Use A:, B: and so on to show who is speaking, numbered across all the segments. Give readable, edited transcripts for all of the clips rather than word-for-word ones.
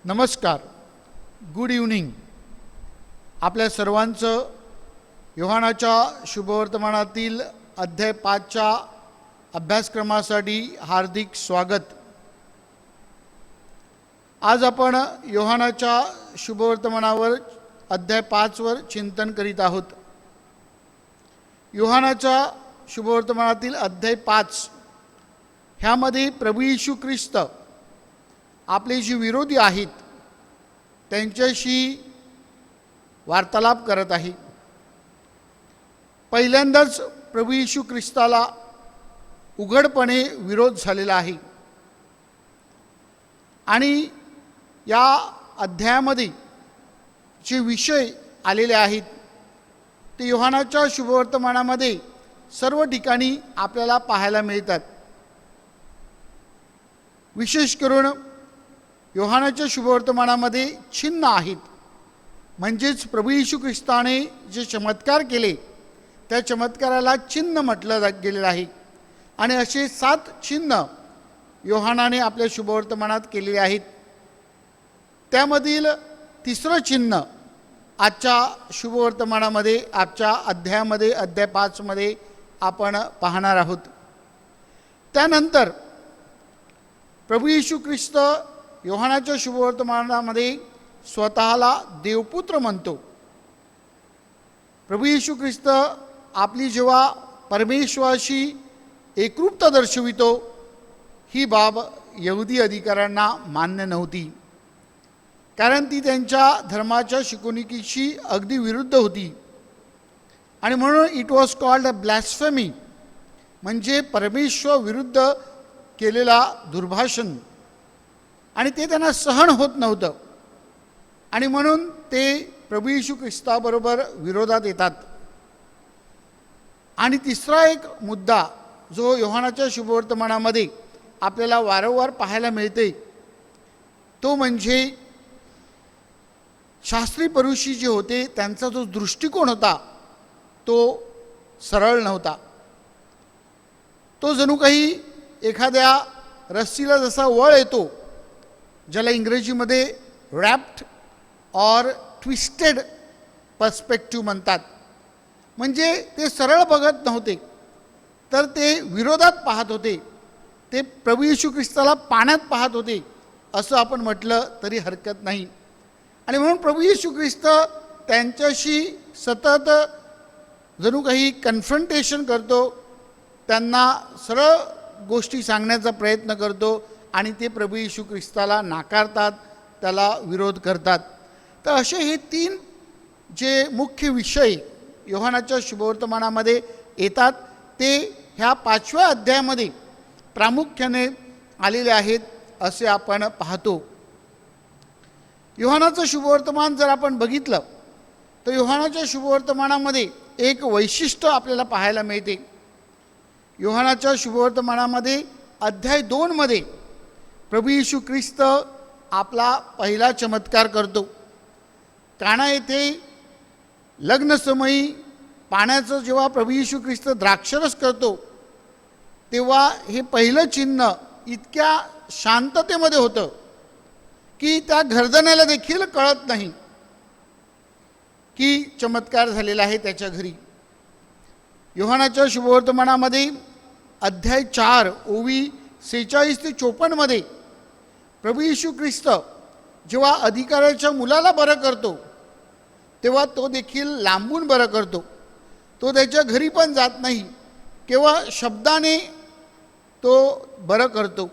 A: नमस्कार, good evening. आपल्या सर्वांचं योहानाच्या शुभवर्तमानातील अध्याय 5च्या अभ्यासक्रमासाठी हार्दिक स्वागत. आज आपण योहानाच्या शुभवर्तमानावर अध्याय 5वर चिंतन करीत आहोत. योहानाच्या शुभवर्तमानातील अध्याय 5 ह्यामध्ये प्रभू येशू ख्रिस्त आपले जे विरोधी आहेत त्यांच्याशी वार्तालाप करत आहे. पहिल्यांदाच प्रभू येशू ख्रिस्ताला उघडपणे विरोध झालेला आहे आणि या अध्यायामध्ये जे विषय आलेले आहेत ते योहानाच्या शुभवर्तमानामध्ये सर्व ठिकाणी आपल्याला पाहायला मिळतात. विशेष करून योहानाच्या शुभवर्तमानामध्ये चिन्ह आहेत, म्हणजेच प्रभू येशू ख्रिस्ताने जे चमत्कार केले त्या चमत्काराला चिन्ह म्हटलं गेलेलं आहे. आणि असे 7 चिन्ह योहानाने आपल्या शुभवर्तमानात केलेले आहेत. त्यामधील तिसरं चिन्ह आजच्या शुभवर्तमानामध्ये आजच्या अध्यायामध्ये अध्याय 5मध्ये आपण पाहणार आहोत. त्यानंतर प्रभू येशू ख्रिस्त योहानाच्या शुभवर्तमानामध्ये स्वतःला देवपुत्र म्हणतो. प्रभू येशू ख्रिस्त आपली जेव्हा परमेश्वराशी एकरूपता दर्शवितो ही बाब यहुदी अधिकाऱ्यांना मान्य नव्हती, कारण ती त्यांच्या धर्माच्या शिकवणुकीशी अगदी विरुद्ध होती. आणि म्हणून इट वॉज कॉल्ड अ ब्लॅस्फेमी, म्हणजे परमेश्वर विरुद्ध केलेला दुर्भाषण, आणि ते त्यांना सहन होत नव्हतं. आणि म्हणून ते प्रभू येशू ख्रिस्ताबरोबर विरोधात येतात. आणि तिसरा एक मुद्दा जो योहानाच्या शुभवर्तमानामध्ये आपल्याला वारंवार पाहायला मिळते तो म्हणजे शास्त्री परुषी जे होते त्यांचा जो दृष्टिकोन होता तो सरळ नव्हता. तो जणू काही एखाद्या रस्सीला जसा वळ येतो, ज्याला इंग्रजीमध्ये रॅप्ड ऑर ट्विस्टेड पर्स्पेक्टिव्ह म्हणतात, म्हणजे ते सरळ बघत नव्हते तर ते विरोधात पाहत होते. ते प्रभू येशू ख्रिस्ताला पाण्यात पाहत होते असं आपण म्हटलं तरी हरकत नाही. आणि म्हणून प्रभू येशू ख्रिस्त त्यांच्याशी सतत जणू काही कन्फ्रंटेशन करतो, त्यांना सरळ गोष्टी सांगण्याचा प्रयत्न करतो आणि ते प्रभू येशू ख्रिस्ताला नाकारतात, त्याला विरोध करतात. तर असे हे 3 जे मुख्य विषय योहानाच्या शुभवर्तमानामध्ये येतात ते ह्या 5व्या अध्यायामध्ये प्रामुख्याने आलेले आहेत असे आपण पाहतो. योहानाचं शुभवर्तमान जर आपण बघितलं तर योहानाच्या शुभवर्तमानामध्ये एक वैशिष्ट्य आपल्याला पाहायला मिळते. योहानाच्या शुभवर्तमानामध्ये अध्याय 2मध्ये प्रभू येशू ख्रिस्त आपला पहिला चमत्कार करतो. काना येथे लग्नसमयी पाण्याचं जेव्हा प्रभू येशू ख्रिस्त द्राक्षरस करतो तेव्हा हे पहिलं चिन्ह इतक्या शांततेमध्ये होतं की त्या घरधण्याला देखील कळत नाही की चमत्कार झालेला आहे त्याच्या घरी. योहानाच्या शुभवर्तमानामध्ये अध्याय 4 ओवी 46 ते 54मध्ये प्रभू येशू ख्रिस्त जेव्हा अधिकाऱ्याच्या मुलाला बरं करतो तेव्हा तो देखील लांबून बरं करतो. तो त्याच्या घरी पण जात नाही, केवळ शब्दाने तो बरं करतो.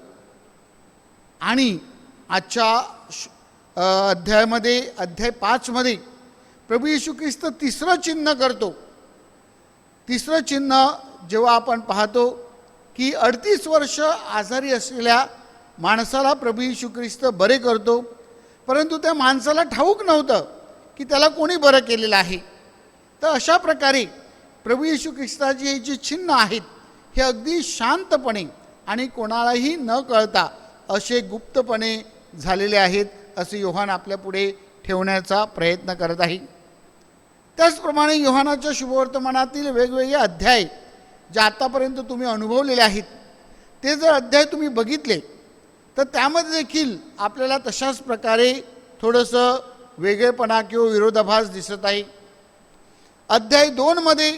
A: आणि आजच्या अध्यायामध्ये अध्याय 5मध्ये प्रभू येशू ख्रिस्त तिसरं चिन्ह करतो. तिसरं चिन्ह जेव्हा आपण पाहतो की 38 वर्ष आजारी असलेल्या माणसाला प्रभू येशू ख्रिस्त बरे करतो, परंतु त्या माणसाला ठाऊक नव्हतं की त्याला कोणी बरं केलेलं आहे. तर अशा प्रकारे प्रभू येशू ख्रिस्ताचे हे जे चिन्ह आहेत हे अगदी शांतपणे आणि कोणालाही न कळता असे गुप्तपणे झालेले आहेत असे योहान आपल्यापुढे ठेवण्याचा प्रयत्न करत आहे. त्याचप्रमाणे योहानाच्या शुभवर्तमानातील वेगवेगळे अध्याय जे आतापर्यंत तुम्ही अनुभवलेले आहेत ते जर अध्याय तुम्ही बघितले तर त्यामध्ये देखील आपल्याला तशाच प्रकारे थोडंसं वेगळेपणा किंवा विरोधाभास दिसत आहे. अध्याय 2 मध्ये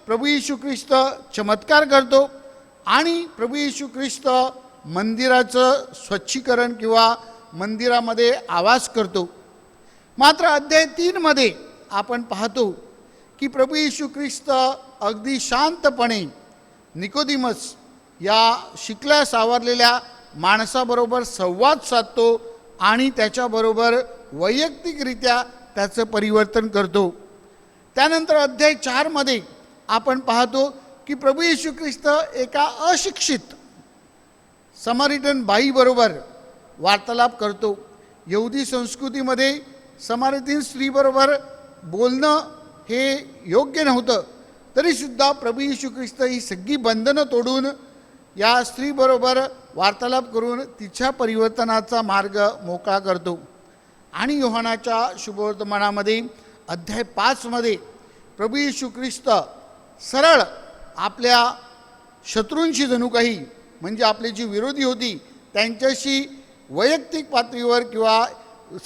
A: प्रभू येशू ख्रिस्त चमत्कार करतो आणि प्रभू येशू ख्रिस्त मंदिराचं स्वच्छीकरण किंवा मंदिरामध्ये आवास करतो. मात्र अध्याय 3 मध्ये आपण पाहतो की प्रभू येशू ख्रिस्त अगदी शांतपणे निकोदिमस या शिकल्या सावरलेल्या माणसाबरोबर संवाद साधतो आणि त्याच्याबरोबर वैयक्तिकरित्या त्याचं परिवर्तन करतो. त्यानंतर अध्याय 4 मध्ये आपण पाहतो की प्रभू येशू ख्रिस्त एका अशिक्षित समारिटन बाईबरोबर वार्तालाप करतो. यहुदी संस्कृतीमध्ये समारिटन स्त्रीबरोबर बोलणं हे योग्य नव्हतं, तरीसुद्धा प्रभू येशू ख्रिस्त ही सगळी बंधनं तोडून या स्त्रीबरोबर वार्तालाप करून तिच्या परिवर्तनाचा मार्ग मोकळा करतो. आणि योहानाच्या शुभवर्तमानामध्ये अध्याय 5 मध्ये प्रभू येशू ख्रिस्त सरळ आपल्या शत्रूंशी जणू काही म्हणजे आपले जी विरोधी होती त्यांच्याशी वैयक्तिक पातळीवर किंवा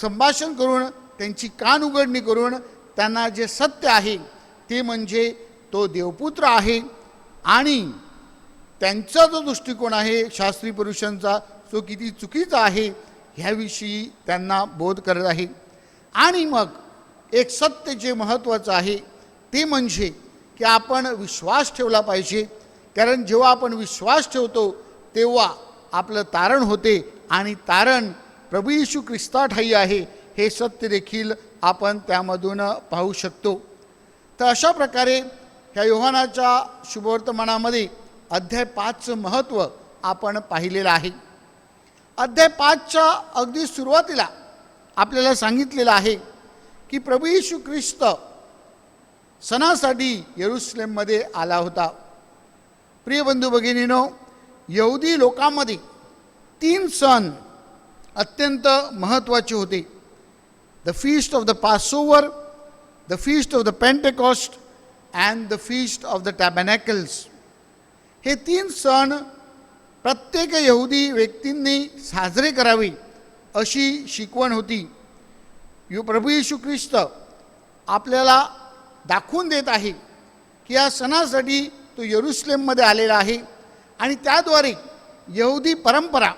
A: संभाषण करून त्यांची कान उघडणी करून त्यांना जे सत्य आहे ते म्हणजे तो देवपुत्र आहे आणि त्यांचा जो दृष्टिकोन आहे शास्त्री पुरुषांचा तो किती चुकीचा आहे ह्याविषयी त्यांना बोध करत आहे. आणि मग एक सत्य जे महत्त्वाचं आहे ते म्हणजे की आपण विश्वास ठेवला पाहिजे, कारण जेव्हा आपण विश्वास ठेवतो तेव्हा आपलं तारण होते आणि तारण प्रभू येशू ख्रिस्ताठायी आहे हे सत्य देखील आपण त्यामधून पाहू शकतो. तर अशा प्रकारे ह्या योहानाच्या शुभवर्तमानामध्ये अध्याय 5चं महत्त्व आपण पाहिलेलं आहे. अध्याय 5च्या अगदी सुरुवातीला आपल्याला सांगितलेलं आहे की प्रभू येशू ख्रिस्त सणासाठी येरुशलेममध्ये आला होता. प्रिय बंधू भगिनीनो, यहुदी लोकांमध्ये 3 सण अत्यंत महत्त्वाचे होते. The feast of the Passover, the feast of the Pentecost and the feast of the tabernacles. हे 3 सण प्रत्येक यहुदी व्यक्तींनी साजरे करावे अशी शिकवण होती. प्रभू येशू ख्रिस्त आपल्याला दाखवून देत आहे की या सणासाठी तो येरुशलेममध्ये आलेला आहे आणि त्याद्वारे यहुदी परंपरा,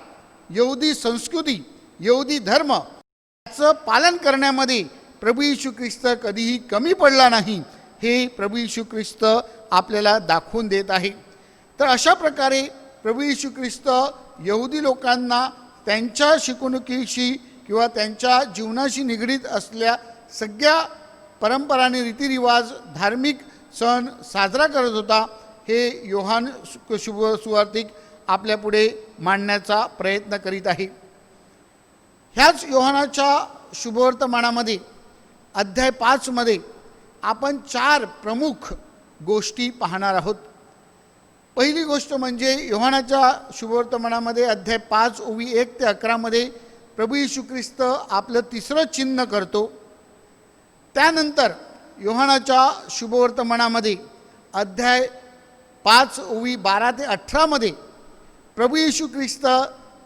A: यहुदी संस्कृती, यहुदी धर्म याचं पालन करण्यामध्ये प्रभू येशू ख्रिस्त कधीही कमी पडला नाही हे प्रभू येशू ख्रिस्त आपल्याला दाखवून देत आहे. तर अशा प्रकारे प्रभू येशू ख्रिस्त यहुदी लोकांना त्यांच्या शिकवणुकीशी किंवा त्यांच्या जीवनाशी निगडीत असलेल्या सगळ्या परंपरा आणि रीतिरिवाज, धार्मिक सण साजरा करत होता हे योहान शुभ सुवार्तिक आपल्यापुढे मांडण्याचा प्रयत्न करीत आहे. ह्याच योहानाच्या शुभवर्तमानामध्ये अध्याय 5 मध्ये आपण 4 प्रमुख गोष्टी पाहणार आहोत. पहिली गोष्ट म्हणजे योहानाच्या शुभवर्तमानामध्ये अध्याय 5 ओवी 1 ते 11 मध्ये प्रभू येशू ख्रिस्त आपलं 3रं चिन्ह करतो. त्यानंतर योहानाच्या शुभवर्तमानामध्ये अध्याय 5 ओवी 12 ते 18 मध्ये प्रभू येशू ख्रिस्त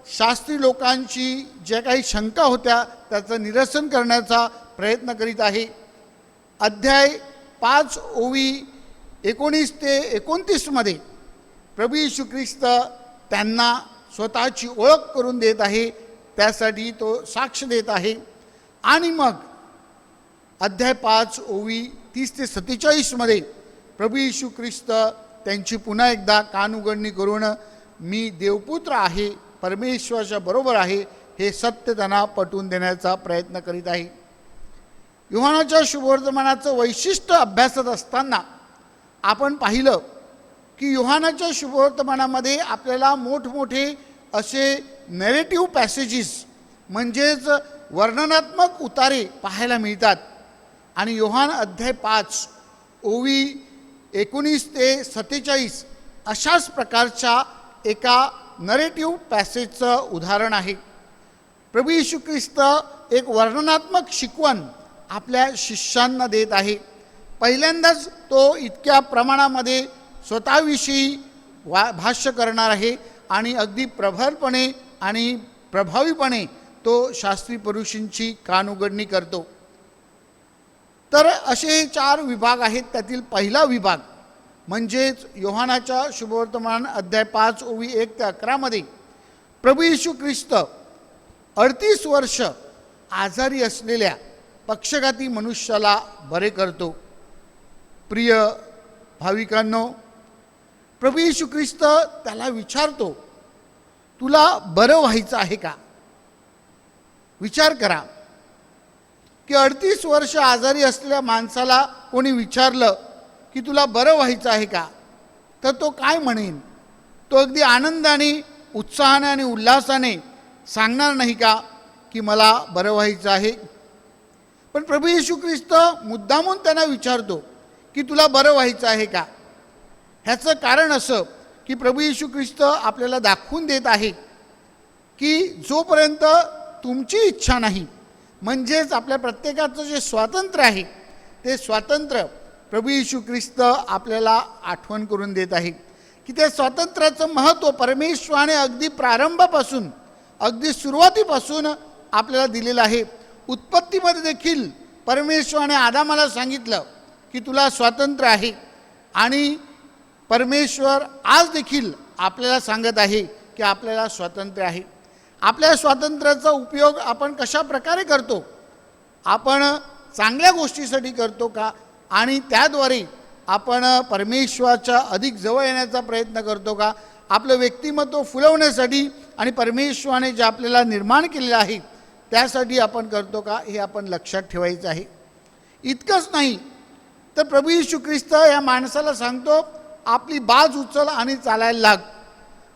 A: शास्त्री लोकांची ज्या काही शंका होत्या त्याचं निरसन करण्याचा प्रयत्न करीत आहे. अध्याय 5 ओवी 19 ते 29 मध्ये प्रभू येशू ख्रिस्त त्यांना स्वतःची ओळख करून देत आहे, त्यासाठी तो साक्ष देत आहे. आणि मग अध्याय 5 ओवी 30 ते 47 मध्ये प्रभू येशू ख्रिस्त त्यांची पुन्हा एकदा कान उघडणी करून मी देवपुत्र आहे, परमेश्वराच्या बरोबर आहे हे सत्य त्यांना पटवून देण्याचा प्रयत्न करीत आहे. योहानाच्या शुभवर्तमानाचं वैशिष्ट्य अभ्यासत असताना आपण पाहिलं की योहानाच्या शुभवर्तमानामध्ये आपल्याला मोठमोठे असे नॅरेटिव्ह पॅसेजेस म्हणजेच वर्णनात्मक उतारे पाहायला मिळतात. आणि योहान अध्याय 5 ओवी 19 ते 47 अशाच प्रकारच्या एका नरेटिव्ह पॅसेजचं उदाहरण आहे. प्रभू येशू ख्रिस्त एक वर्णनात्मक शिकवण आपल्या शिष्यांना देत आहे. पहिल्यांदाच तो इतक्या प्रमाणामध्ये स्वतःविषयी भाष्य करणार आहे आणि अगदी प्रभारपणे आणि प्रभावीपणे तो शास्त्री पुरुषांची कानउघडणी करतो. तर असे 4 विभाग आहेत. त्यातील पहिला विभाग म्हणजेच योहानाच्या शुभवर्तमान अध्याय 5 ओवी 1 ते 11 मध्ये प्रभू येशू ख्रिस्त 38 वर्ष आजारी असलेल्या पक्षघाती मनुष्याला बरे करतो. प्रिय भाविकांनो, प्रभू येशू ख्रिस्त त्याला विचारतो, तुला बरं व्हायचं आहे का? विचार करा की 38 वर्ष आजारी असलेल्या माणसाला कोणी विचारलं की तुला बरं व्हायचं आहे का, तर तो काय म्हणेन? तो अगदी आनंदाने, उत्साहाने आणि उल्हासाने सांगणार नाही का की मला बरं व्हायचं आहे? पण प्रभू येशू ख्रिस्त मुद्दामून त्यांना विचारतो की तुला बरं व्हायचं आहे का. ह्याचं कारण असं की प्रभू येशू ख्रिस्त आपल्याला दाखवून देत आहे की जोपर्यंत तुमची इच्छा नाही, म्हणजेच आपल्या प्रत्येकाचं जे स्वातंत्र्य आहे, ते स्वातंत्र्य प्रभू येशू ख्रिस्त आपल्याला आठवण करून देत आहे की त्या स्वातंत्र्याचं महत्त्व परमेश्वराने अगदी प्रारंभापासून, अगदी सुरुवातीपासून आपल्याला दिलेलं आहे. उत्पत्तीमध्ये देखील परमेश्वराने आदामाला सांगितलं की तुला स्वातंत्र्य आहे, आणि परमेश्वर आज देखील आपल्याला सांगत आहे की आपल्याला स्वातंत्र्य आहे. आपल्या स्वातंत्र्याचा उपयोग आपण कशा प्रकारे करतो? आपण चांगल्या गोष्टीसाठी करतो का, आणि त्याद्वारे आपण परमेश्वराच्या अधिक जवळ येण्याचा प्रयत्न करतो का? आपलं व्यक्तिमत्व फुलवण्यासाठी आणि परमेश्वराने जे आपल्याला निर्माण केलेलं आहे त्यासाठी आपण करतो का, हे आपण लक्षात ठेवायचं आहे. इतकंच नाही तर प्रभू येशू ख्रिस्त या माणसाला सांगतो, आपली बाज उचल आणि चालायला लाग.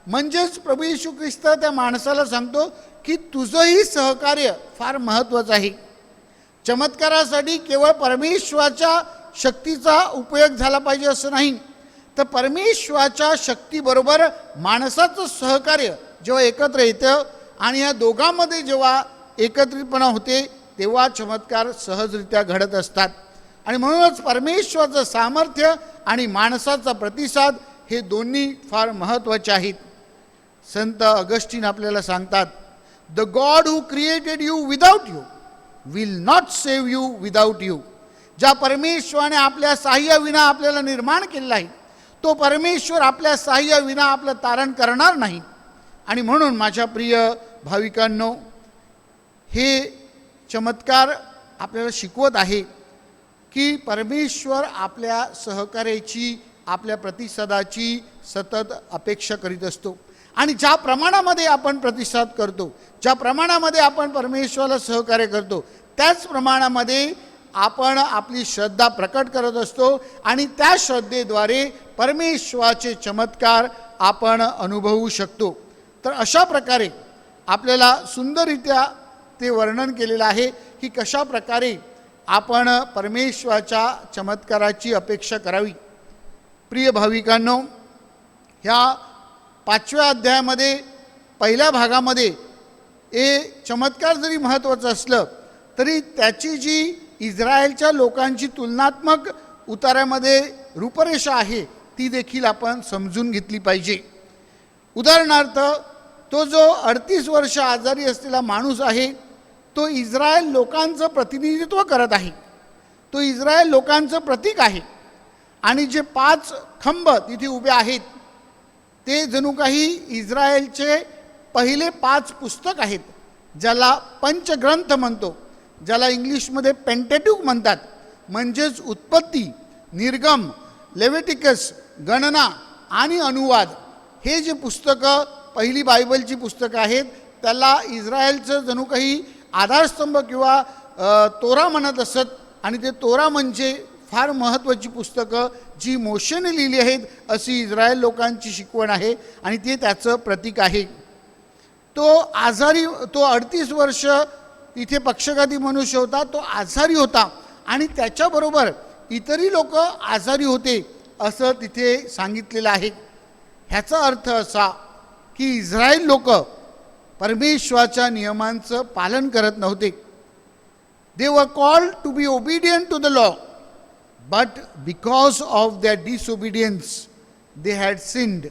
A: म्हणजेच प्रभू येशू ख्रिस्त त्या माणसाला सांगतो की तुझंही सहकार्य फार महत्त्वाचं आहे. चमत्कारासाठी केवळ परमेश्वराच्या शक्तीचा उपयोग झाला पाहिजे असं नाही, तर परमेश्वराच्या शक्तीबरोबर माणसाचं सहकार्य जेव्हा एकत्र येतं आणि या दोघांमध्ये जेव्हा एकत्रितपणा होते तेव्हा चमत्कार सहजरित्या घडत असतात. आणि म्हणूनच परमेश्वराचं सामर्थ्य आणि माणसाचा प्रतिसाद हे दोन्ही फार महत्त्वाचे आहेत. संत ऑगस्टीन आपल्याला सांगतात, the God who created you without you will not save you without you. ज्या परमेश्वराने आपल्या सहाय्याविना आपल्याला निर्माण केलेलं आहे, तो परमेश्वर आपल्या सहाय्याविना आपलं तारण करणार नाही. आणि म्हणून माझ्या प्रिय भाविकांनो, हे चमत्कार आपल्याला शिकवत आहे की परमेश्वर आपल्या सहकार्याची, आपल्या प्रतिसादाची सतत अपेक्षा करीत असतो. आणि ज्या प्रमाणामध्ये आपण प्रतिसाद करतो, ज्या प्रमाणामध्ये आपण परमेश्वराला सहकार्य करतो, त्याच प्रमाणामध्ये आपण आपली श्रद्धा प्रकट करत असतो आणि त्या श्रद्धेद्वारे परमेश्वराचे चमत्कार आपण अनुभवू शकतो. तर अशा प्रकारे आपल्याला सुंदररित्या ते वर्णन केलेलं आहे की कशा प्रकारे आपण परमेश्वराच्या चमत्काराची अपेक्षा करावी. प्रिय भाविकांनो, ह्या 5व्या अध्यायामध्ये पहिल्या भागामध्ये हे चमत्कार जरी महत्त्वाचं असलं तरी त्याची जी इस्रायलच्या लोकांची तुलनात्मक उतार्यामध्ये रूपरेषा आहे ती देखील आपण समजून घेतली पाहिजे. उदाहरणार्थ, तो जो 38 वर्ष आजारी असलेला माणूस आहे तो इस्रायल लोकांचं प्रतिनिधित्व करत आहे, तो इस्रायल लोकांचं प्रतीक आहे. आणि जे 5 खंब तिथे उभे आहेत ते जणू काही इस्रायलचे पहिले 5 पुस्तक आहेत, ज्याला पंचग्रंथ म्हणतो, ज्याला इंग्लिशमध्ये पेंटेट्यूक म्हणतात. म्हणजेच उत्पत्ती, निर्गम, लेविटिकस, गणना आणि अनुवाद हे जे पुस्तकं पहिली बायबलची पुस्तकं आहेत त्याला इस्रायलचं जणू काही आधारस्तंभ किंवा तोरा म्हणत असत. आणि ते तोरा म्हणजे फार महत्त्वाची पुस्तकं जी मोशेने लिहिली आहेत अशी इस्रायल लोकांची शिकवण आहे आणि ते त्याचं प्रतीक आहे. तो आजारी, तो 38 वर्ष तिथे पक्षघाती मनुष्य होता, तो आजारी होता आणि त्याच्याबरोबर इतरही लोक आजारी होते असं तिथे सांगितलेलं आहे. ह्याचा अर्थ असा की इस्रायल लोक परमेश्वराच्या नियमांचं पालन करत नव्हते. They were called to be obedient to the law, but because of their disobedience they had sinned.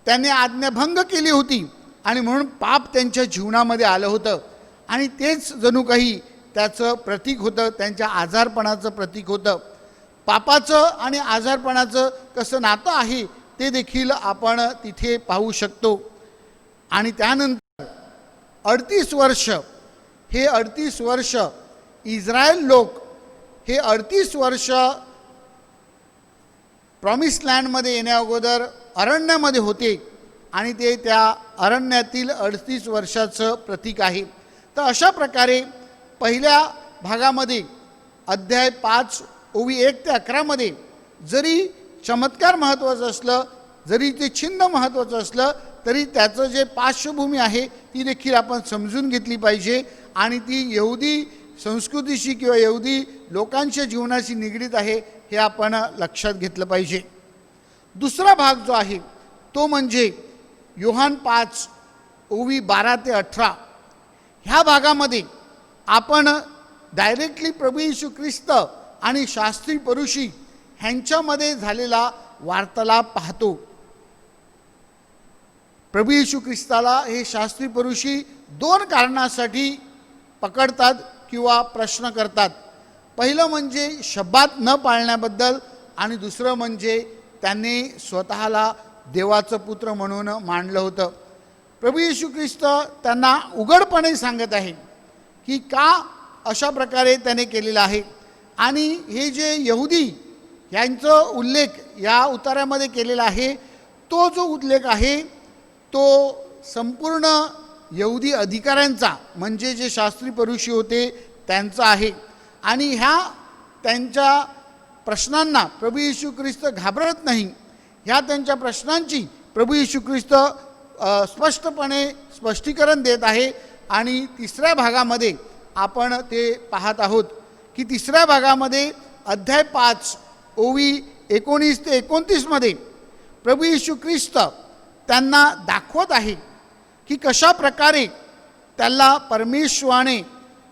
A: त्याने आज्ञाभंग केली होती आणि म्हणून पाप त्यांच्या जीवनामध्ये आलं होतं आणि तेच जणू काही त्याचं प्रतीक होतं, त्यांच्या आजारपणाचं प्रतीक होतं. पापाचं आणि आजारपणाचं कसं नातं आहे ते देखील आपण तिथे पाहू शकतो. आणि त्यानंतर 38 वर्ष, हे 38 वर्ष इस्रायल लोक हे 38 वर्ष प्रॉमिस लँडमध्ये येण्याअगोदर अरण्यामध्ये होते आणि ते त्या अरण्यातील 38 वर्षाचं प्रतीक आहे. तर अशा प्रकारे पहिल्या भागामध्ये अध्याय 5 ओवी 1 ते 11 जरी चमत्कार महत्त्वाचं असलं, जरी ते चिन्ह महत्त्वाचं असलं, तरी त्याचं जे पार्श्वभूमी आहे ती देखील आपण समजून घेतली पाहिजे आणि ती यहुदी संस्कृतीशी किंवा यहुदी लोकांच्या जीवनाशी निगडीत आहे हे आपण लक्षात घेतलं पाहिजे. दुसरा भाग जो आहे तो म्हणजे योहान 5 ओवी 12 ते 18. ह्या भागामध्ये आपण डायरेक्टली प्रभू येशू ख्रिस्त आणि शास्त्री परुषी ह्यांच्यामध्ये झालेला वार्तालाप पाहतो. प्रभू येशू ख्रिस्ताला हे शास्त्री परुषी 2 कारणासाठी पकडतात किंवा प्रश्न करतात. पहिलं म्हणजे शब्बात न पाळण्याबद्दल आणि दुसरं म्हणजे त्यांनी स्वतःला देवाचं पुत्र म्हणून मानलं होतं. प्रभू येशू ख्रिस्त त्यांना उघडपणे सांगत आहे की का अशा प्रकारे त्याने केलेलं आहे. आणि हे जे यहुदी यांचं उल्लेख या उतार्यामध्ये केलेला आहे तो जो उल्लेख आहे तो संपूर्ण यहुदी अधिकाऱ्यांचा म्हणजे जे शास्त्री परुषी होते त्यांचा आहे. आणि ह्या त्यांच्या प्रश्नांना प्रभू येशू ख्रिस्त घाबरत नाही. ह्या त्यांच्या प्रश्नांची प्रभू येशू ख्रिस्त स्पष्टपणे स्पष्टीकरण देत आहे. आणि तिसऱ्या भागामध्ये आपण ते पाहत आहोत की तिसऱ्या भागामध्ये अध्याय 5 ओवी 19 ते 29 प्रभू येशू ख्रिस्त त्यांना दाखवत आहे की कशा प्रकारे त्याला परमेश्वराने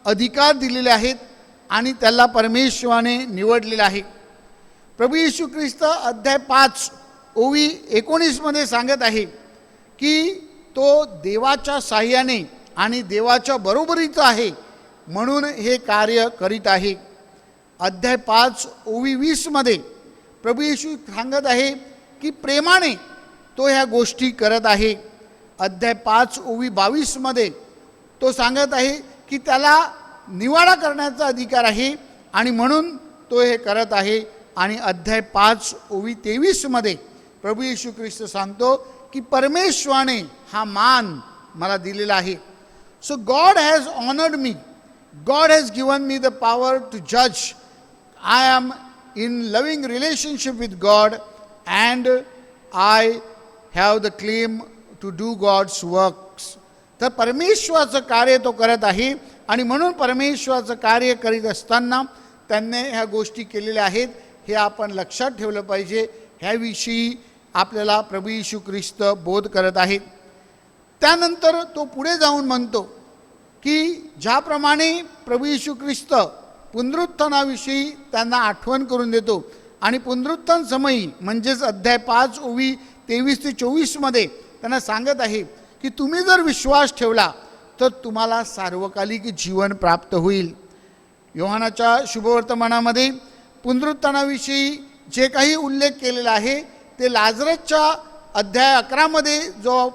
A: अधिकार दिलेले आहेत आणि त्याला परमेश्वराने निवडलेलं आहे. प्रभू येशू ख्रिस्त अध्याय 5 ओवी 19 सांगत आहे की तो देवाच्या साह्याने आणि देवाच्या बरोबरीचा आहे म्हणून हे कार्य करीत आहे. अध्याय 5 ओवी 20 प्रभू येशू सांगत आहे की प्रेमाने तो ह्या गोष्टी करत आहे. अध्याय 5 ओवी 22 तो सांगत आहे की त्याला निवाडा करण्याचा अधिकार आहे आणि म्हणून तो हे करत आहे. आणि अध्याय 5 ओवी 23 प्रभू येशू ख्रिस्त सांगतो की परमेश्वराने हा मान मला दिलेला आहे. So God has honoured me, God has given me the power to जज. I am in loving relationship with God and I have the claim to do God's works. तर परमेश्वराचं कार्य तो करत आहे आणि म्हणून परमेश्वराचं कार्य करीत असताना त्यांनी ह्या गोष्टी केलेल्या आहेत हे आपण लक्षात ठेवलं पाहिजे. ह्याविषयी आपल्याला प्रभू येशू ख्रिस्त बोध करत आहेत. त्यानंतर तो पुढे जाऊन म्हणतो की ज्याप्रमाणे प्रभू येशू ख्रिस्त पुनरुत्थानाविषयी त्यांना आठवण करून देतो आणि पुनरुत्थान समयी म्हणजेच अध्याय 5 ओवी 23 ते 24 त्यांना सांगत आहे की तुम्ही जर विश्वास ठेवला तर तुम्हाला सार्वकालिक जीवन प्राप्त होईल. योहानाच्या शुभवर्तमानामध्ये पुनरुत्थानाविषयी जे काही उल्लेख केलेला आहे ते लाजरसच्या अध्याय 11 जो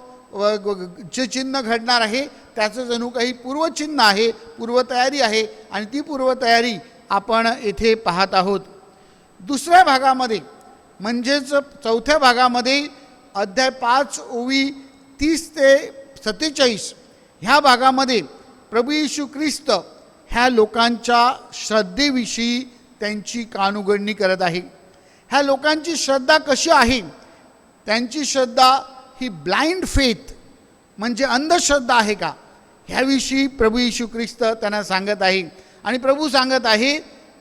A: जे चिन्ह घडणार आहे त्याचं जणू काही पूर्वचिन्ह आहे, पूर्वतयारी आहे आणि ती पूर्वतयारी आपण येथे पाहत आहोत. दुसऱ्या भागामध्ये म्हणजेच चौथ्या भागामध्ये अध्याय 5 ओवी 30 ते 47 ह्या भागामध्ये प्रभू येशू ख्रिस्त ह्या लोकांच्या श्रद्धेविषयी त्यांची कानउघडणी करत आहे. ह्या लोकांची श्रद्धा कशी आहे? त्यांची श्रद्धा ही ब्लाइंड फेथ म्हणजे अंधश्रद्धा आहे का ह्याविषयी प्रभू येशू ख्रिस्त त्यांना सांगत आहे. आणि प्रभू सांगत आहे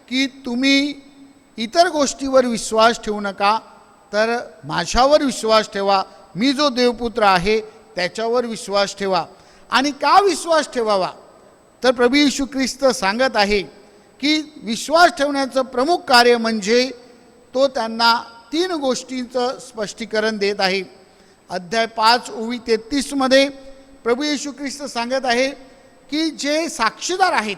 A: की तुम्ही इतर गोष्टीवर विश्वास ठेवू नका तर माझ्यावर विश्वास ठेवा. मी जो देवपुत्र आहे त्याच्यावर विश्वास ठेवा. आणि का विश्वास ठेवावा तर प्रभू येशू ख्रिस्त सांगत आहे की विश्वास ठेवण्याचं प्रमुख कार्य म्हणजे तो त्यांना 3 गोष्टींचं स्पष्टीकरण देत आहे. अध्याय 5 ओवी 33 प्रभू येशू ख्रिस्त सांगत आहे की जे साक्षीदार आहेत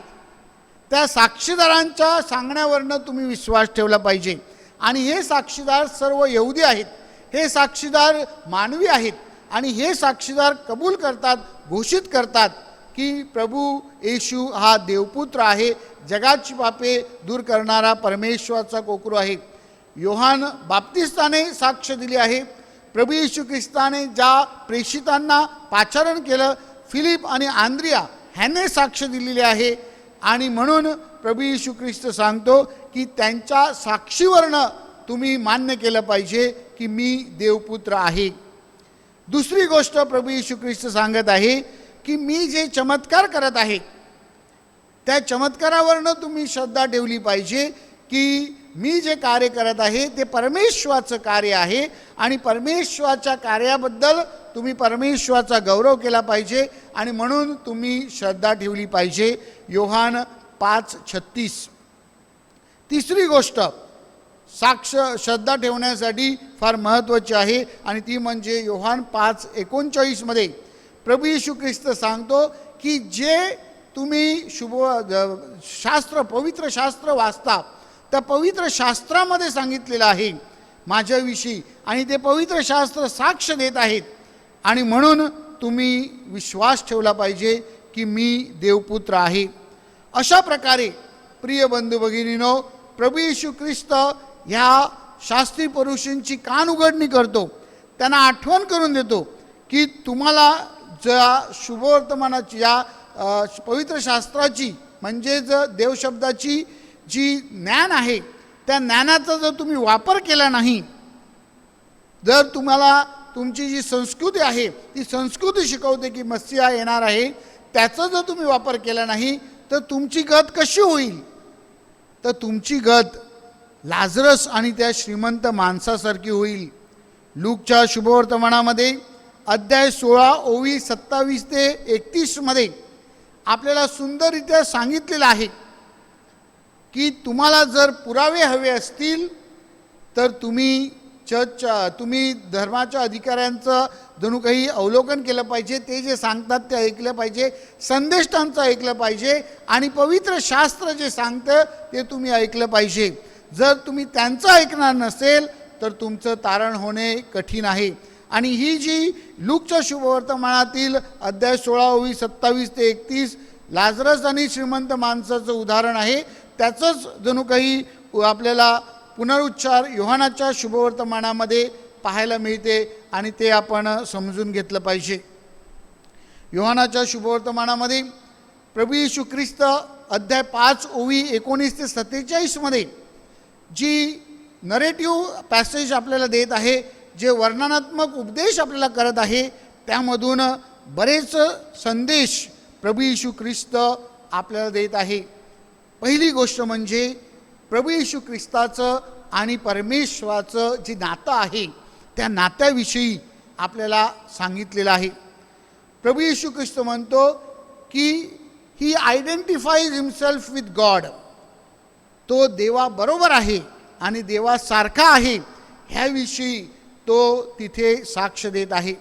A: त्या साक्षीदारांच्या सांगण्यावरनं तुम्ही विश्वास ठेवला पाहिजे. आणि हे साक्षीदार सर्व यहुदी आहेत, हे साक्षीदार मानवी आहेत आणि हे साक्षीदार कबूल करतात, घोषित करतात की प्रभू येशू हा देवपुत्र आहे, जगाची पापे दूर करणारा परमेश्वराचा कोकरू आहे. योहान बाप्तिस्ताने साक्ष दिली आहे. प्रभू येशू ख्रिस्ताने ज्या प्रेषितांना पाचारण केलं, फिलिप आणि आंद्रिया ह्याने साक्ष दिलेली आहे. आणि म्हणून प्रभू येशू ख्रिस्त सांगतो की त्यांच्या साक्षीवरनं तुम्ही मान्य केलं पाहिजे की मी देवपुत्र आहे. दुसरी गोष्ट प्रभू येशू ख्रिस्त सांगत आहे की मी जे चमत्कार करत आहे त्या चमत्कारावरनं तुम्ही श्रद्धा ठेवली पाहिजे की मी जे कार्य करत आहे ते परमेश्वराचं कार्य आहे आणि परमेश्वराच्या कार्याबद्दल तुम्ही परमेश्वराचा गौरव केला पाहिजे आणि म्हणून तुम्ही श्रद्धा ठेवली पाहिजे. योहान 5:36. तिसरी गोष्ट श्रद्धा ठेवण्यासाठी फार महत्त्वाची आहे आणि ती म्हणजे योहान 5:39 मध्ये प्रभू येशू ख्रिस्त सांगतो की जे तुम्ही पवित्र शास्त्र वाचता त्या पवित्र शास्त्रामध्ये सांगितलेलं आहे माझ्याविषयी आणि ते पवित्र शास्त्र साक्ष देत आहेत आणि म्हणून तुम्ही विश्वास ठेवला पाहिजे की मी देवपुत्र आहे. अशा प्रकारे प्रिय बंधू भगिनीनो, प्रभू येशू ख्रिस्त ह्या शास्त्री पुरुषांची कान उघडणी करतो, त्यांना आठवण करून देतो की तुम्हाला ज्या शुभवर्तमानाची या पवित्र शास्त्राची म्हणजेच देवशब्दाची जी ज्ञान आहे त्या ज्ञानाचा जर तुम्ही वापर केला नाही, जर तुम्हाला तुमची जी संस्कृती आहे ती संस्कृती शिकवते की मसीहा येणार आहे, त्याचा जर तुम्ही वापर केला नाही तर तुमची गत कशी होईल? तर तुमची गत लाजरस आणि त्या श्रीमंत माणसासारखी होईल. लूकच्या शुभवर्तमानामध्ये अध्याय 16 ओवी 27 ते 31 मध्ये आपल्याला सुंदररित्या सांगितलेलं आहे की तुम्हाला जर पुरावे हवे असतील तर तुम्ही धर्माच्या अधिकाऱ्यांचं जणू काही अवलोकन केलं पाहिजे, ते जे सांगतात ते ऐकलं पाहिजे, संदेष्टांचं ऐकलं पाहिजे आणि पवित्र शास्त्र जे सांगतं ते तुम्ही ऐकलं पाहिजे. जर तुम्ही त्यांचं ऐकणार नसेल तर तुमचं तारण होणे कठीण आहे. आणि ही जी लूकच्या शुभवर्तमानातील अध्याय 16 ओवी 27 ते 31 लाजरस आणि श्रीमंत माणसाचं उदाहरण आहे, त्याचंच जणू काही आपल्याला पुनरुच्चार योहानाच्या शुभवर्तमानामध्ये पाहायला मिळते आणि ते आपण समजून घेतलं पाहिजे. योहानाच्या शुभवर्तमानामध्ये प्रभू येशू ख्रिस्त अध्याय 5 ओवी 19 ते 47 मध्ये जी नरेटिव्ह पॅसेज आपल्याला देत आहे, जे वर्णनात्मक उपदेश आपल्याला करत आहे, त्यामधून बरेच संदेश प्रभू येशू ख्रिस्त आपल्याला देत आहे. पहिली गोष्ट म्हणजे प्रभू येशू ख्रिस्ताचं आणि परमेश्वराचं जे नातं आहे त्या नात्याविषयी आपल्याला सांगितलेलं आहे. प्रभू येशू ख्रिस्त म्हणतो की ही आयडेंटिफाईज हिमसेल्फ विथ गॉड. तो देवाबरोबर आहे आणि देवासारखा आहे ह्याविषयी तो तिथे साक्ष देत आहे.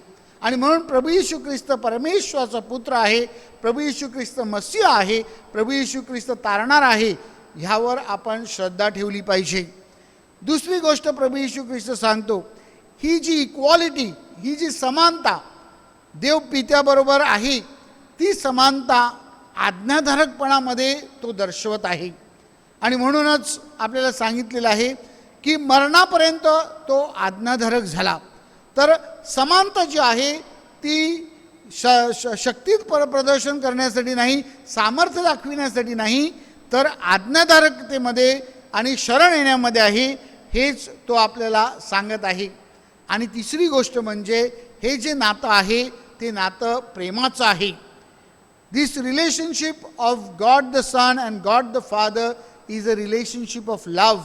A: आणि म्हणून प्रभू येशू ख्रिस्त परमेश्वराचा पुत्र आहे, प्रभू येशू ख्रिस्त मसीहा आहे, प्रभू येशू ख्रिस्त तारणार आहे, ह्यावर आपण श्रद्धा ठेवली पाहिजे. दुसरी गोष्ट प्रभू येशू ख्रिस्त सांगतो, ही जी इक्वॉलिटी, ही जी समानता देव पित्याबरोबर आहे, ती समानता आज्ञाधारकपणामध्ये तो दर्शवत आहे. आणि म्हणूनच आपल्याला सांगितलेलं आहे की मरणापर्यंत तो आज्ञाधारक झाला. तर समानता जी आहे ती शक्तीत प्रदर्शन करण्यासाठी नाही, सामर्थ्य दाखविण्यासाठी नाही, तर आज्ञाधारकतेमध्ये आणि शरण येण्यामध्ये आहे, हेच तो आपल्याला सांगत आहे. आणि तिसरी गोष्ट म्हणजे हे जे नातं आहे ते नातं प्रेमाचं आहे. This relationship of God the son and God the father is a relationship of love.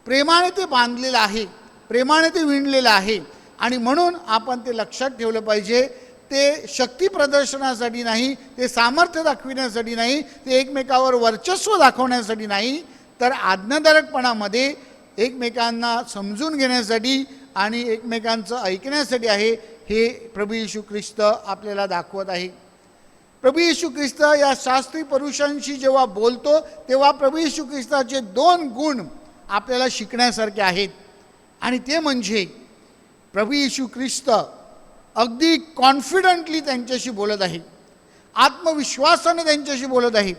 A: प्रेमाने ते बांधलेलं आहे, प्रेमाने ते विणलेलं आहे. आणि म्हणून आपण ते लक्षात ठेवलं पाहिजे. ते शक्ती प्रदर्शनासाठी नाही, ते सामर्थ्य दाखविण्यासाठी नाही, ते एकमेकावर वर्चस्व दाखवण्यासाठी नाही, तर आज्ञाधारकपणामध्ये एकमेकांना समजून घेण्यासाठी आणि एकमेकांचं ऐकण्यासाठी आहे. हे प्रभू येशू ख्रिस्त आपल्याला दाखवत आहे. प्रभू येशू ख्रिस्त या शास्त्री पुरुषांशी जेव्हा बोलतो तेव्हा प्रभू येशू ख्रिस्ताचे 2 गुण आपल्याला शिकण्यासारखे आहेत. आणि ते म्हणजे प्रभू येशू ख्रिस्त अगदी कॉन्फिडंटली त्यांच्याशी बोलत आहे, आत्मविश्वासाने त्यांच्याशी बोलत आहे,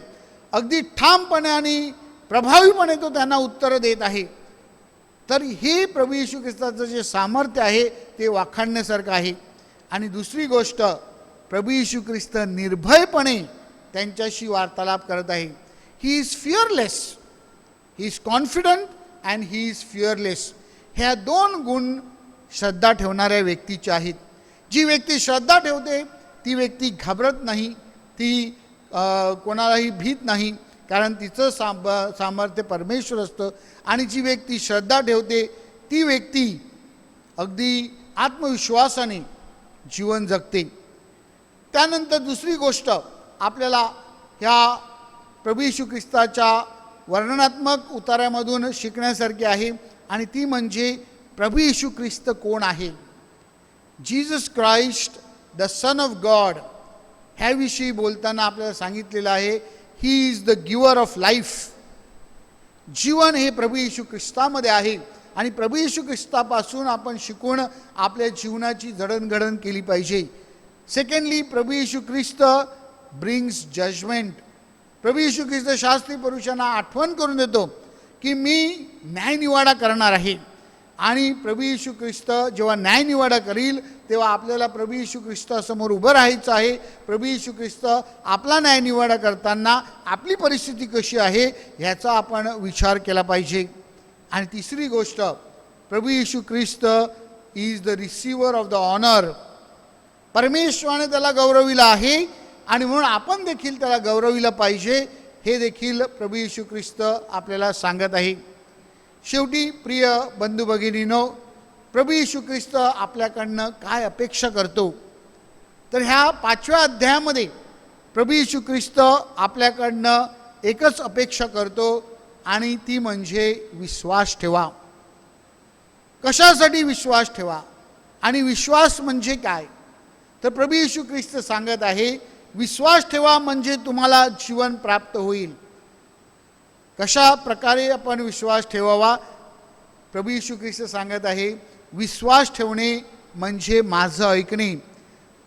A: अगदी ठामपणे आणि प्रभावीपणे तो त्यांना उत्तर देत आहे. तर हे प्रभू येशू ख्रिस्ताचं जे सामर्थ्य आहे ते वाखाणण्यासारखं आहे. आणि दुसरी गोष्ट, प्रभू येशू ख्रिस्त निर्भयपणे त्यांच्याशी वार्तालाप करत आहे. He is fearless, he is confident and he is fearless. ह्या 2 गुण श्रद्धा ठेवणाऱ्या व्यक्तीचे आहेत. जी व्यक्ती श्रद्धा ठेवते ती व्यक्ती घाबरत नाही, ती कोणालाही भीत नाही, कारण तिचं सामर्थ्य परमेश्वर असतं. आणि जी व्यक्ती श्रद्धा ठेवते ती व्यक्ती अगदी आत्मविश्वासाने जीवन जगते. त्यानंतर दुसरी गोष्ट आपल्याला ह्या प्रभू येशू ख्रिस्ताच्या वर्णनात्मक उतार्यामधून शिकण्यासारखी आहे आणि ती म्हणजे प्रभू येशू ख्रिस्त कोण आहे. Jesus Christ the son of God ह्याविषयी बोलताना आपल्याला सांगितलेलं आहे, he is the giver of life. जीवन हे प्रभू येशू ख्रिस्तामध्ये आहे आणि प्रभू येशू ख्रिस्तापासून आपण शिकून आपल्या जीवनाची जडणघडण केली पाहिजे. सेकंडली, प्रभू येशू ख्रिस्त ब्रिंग्स जजमेंट. प्रभू येशू ख्रिस्त शास्त्री पुरुषांना आठवण करून देतो की मी न्यायनिवाडा करणार आहे. आणि प्रभू येशू ख्रिस्त जेव्हा न्यायनिवाडा करील तेव्हा आपल्याला प्रभू येशू ख्रिस्तासमोर उभं राहायचं आहे. प्रभू येशू ख्रिस्त आपला न्यायनिवाडा करताना आपली परिस्थिती कशी आहे ह्याचा आपण विचार केला पाहिजे. आणि तिसरी गोष्ट, प्रभू Yeshu Khrist is the receiver of the honour. परमेश्वराने त्याला गौरविलं आहे आणि म्हणून आपण देखील त्याला गौरविलं पाहिजे, हे देखील प्रभू येशू ख्रिस्त आपल्याला सांगत आहे. शेवटी प्रिय बंधू भगिनीनो, प्रभू येशू ख्रिस्त आपल्याकडनं काय अपेक्षा करतो, तर ह्या 5व्या अध्यायामध्ये प्रभू येशू ख्रिस्त आपल्याकडनं एकच अपेक्षा करतो आणि ती म्हणजे विश्वास ठेवा. कशासाठी विश्वास ठेवा आणि विश्वास म्हणजे काय, तर प्रभू येशू ख्रिस्त सांगत आहे विश्वास ठेवा म्हणजे तुम्हाला जीवन प्राप्त होईल. कशा प्रकारे आपण विश्वास ठेवावा, प्रभू येशू ख्रिस्त सांगत आहे विश्वास ठेवणे म्हणजे माझं ऐकणे.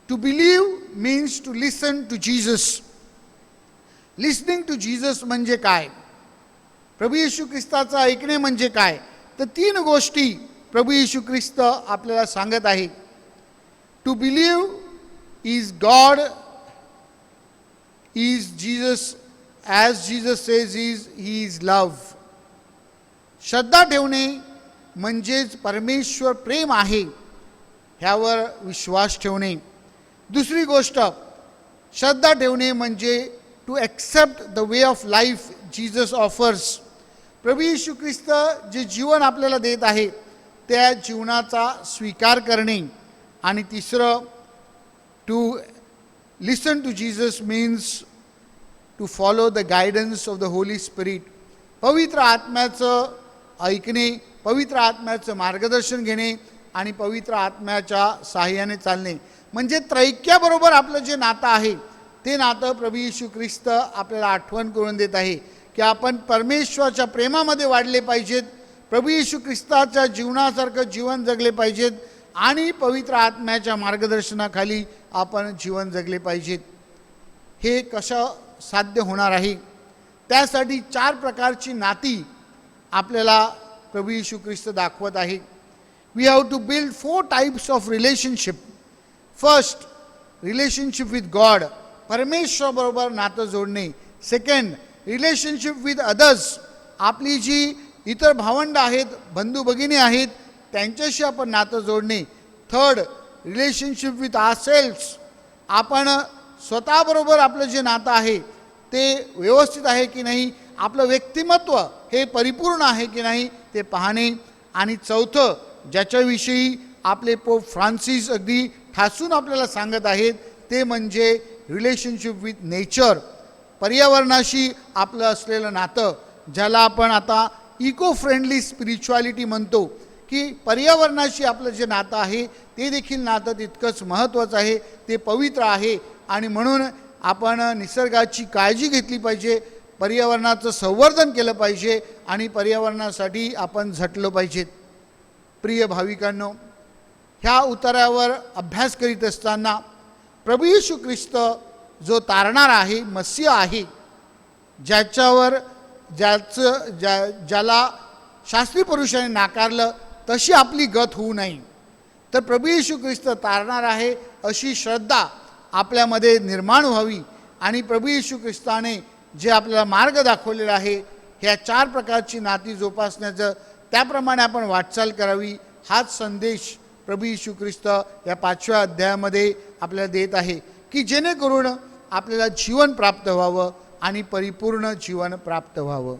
A: To believe means to listen to Jesus. Listening to Jesus म्हणजे काय, प्रभू येशू ख्रिस्ताचं ऐकणे म्हणजे काय, तर 3 गोष्टी प्रभू येशू ख्रिस्त आपल्याला सांगत आहे. To believe is God, is Jesus, as Jesus says is he is love. श्रद्धा ठेवणे म्हणजेच परमेश्वर प्रेम आहे ह्यावर विश्वास ठेवणे. दुसरी गोष्ट, श्रद्धा ठेवणे म्हणजे to accept the way of life Jesus offers. प्रभू येशू ख्रिस्त जे जीवन आपल्याला देत आहे त्या जीवनाचा स्वीकार करणे. आणि तिसरं, to listen to Jesus means to follow the guidance of the Holy Spirit. पवित्र आत्म्याचं ऐकणे, पवित्र आत्म्याचं मार्गदर्शन घेणे आणि पवित्र आत्म्याच्या साहाय्याने चालणे. म्हणजे त्रैक्याबरोबर आपलं जे नातं आहे ते नातं प्रभू येशू ख्रिस्त आपल्याला आठवण करून देत आहे की आपण परमेश्वराच्या प्रेमामध्ये वाढले पाहिजेत, प्रभू येशू ख्रिस्ताच्या जीवनासारखं जीवन जगले पाहिजेत आणि पवित्र आत्म्याच्या मार्गदर्शनाखाली आपण जीवन जगले पाहिजेत. हे कसं साध्य होणार आहे, त्यासाठी 4 प्रकारची नाती आपल्याला प्रभू येशू ख्रिस्त दाखवत आहे. We have to build 4 types of relationship. First, relationship with God, परमेश्वराबरोबर नातं जोडणे. सेकंड, रिलेशनशिप विथ अदर्स, आपली जी इतर भावंड आहेत, बंधू भगिनी आहेत, त्यांच्याशी आपण नातं जोडणे. थर्ड, रिलेशनशिप विथ आवरसेल्व्स, आपण स्वतःबरोबर आपलं जे नातं आहे ते व्यवस्थित आहे की नाही, आपलं व्यक्तिमत्व हे परिपूर्ण आहे की नाही ते पाहणे. आणि चौथं, ज्याच्याविषयी आपले पोप फ्रान्सिस अगदी ठासून आपल्याला सांगत आहेत ते म्हणजे रिलेशनशिप विथ नेचर, पर्यावरणाशी आपलं असलेलं नातं, ज्याला आपण आता इको फ्रेंडली स्पिरिच्युअलिटी म्हणतो की पर्यावरणाशी आपलं जे नातं आहे ते देखील नातं तितकंच महत्त्वाचं आहे, ते पवित्र आहे. आणि म्हणून आपण निसर्गाची काळजी घेतली पाहिजे, पर्यावरणाचं संवर्धन केलं पाहिजे आणि पर्यावरणासाठी आपण झटलं पाहिजेत. प्रिय भाविकांनो, ह्या उतारावर अभ्यास करीत असताना प्रभू येशू ख्रिस्त जो तारणारा आहे, मसीहा आहे, ज्याला शास्त्री पुरुषाने नाकारलं, तशी आपली गत होऊ नये. तर प्रभू येशू ख्रिस्त तारणार आहे अशी श्रद्धा आपल्यामध्ये निर्माण व्हावी आणि प्रभू येशू ख्रिस्ताने जे आपल्याला मार्ग दाखवलेला आहे, ह्या 4 प्रकारची नाती जोपासण्याचं त्याप्रमाणे आपण वाटचाल करावी. हाच संदेश प्रभू येशू ख्रिस्त या 5व्या अध्यायामध्ये आपल्याला देत आहे, की जेणेकरून आपल्याला जीवन प्राप्त व्हावं आणि परिपूर्ण जीवन प्राप्त व्हावं.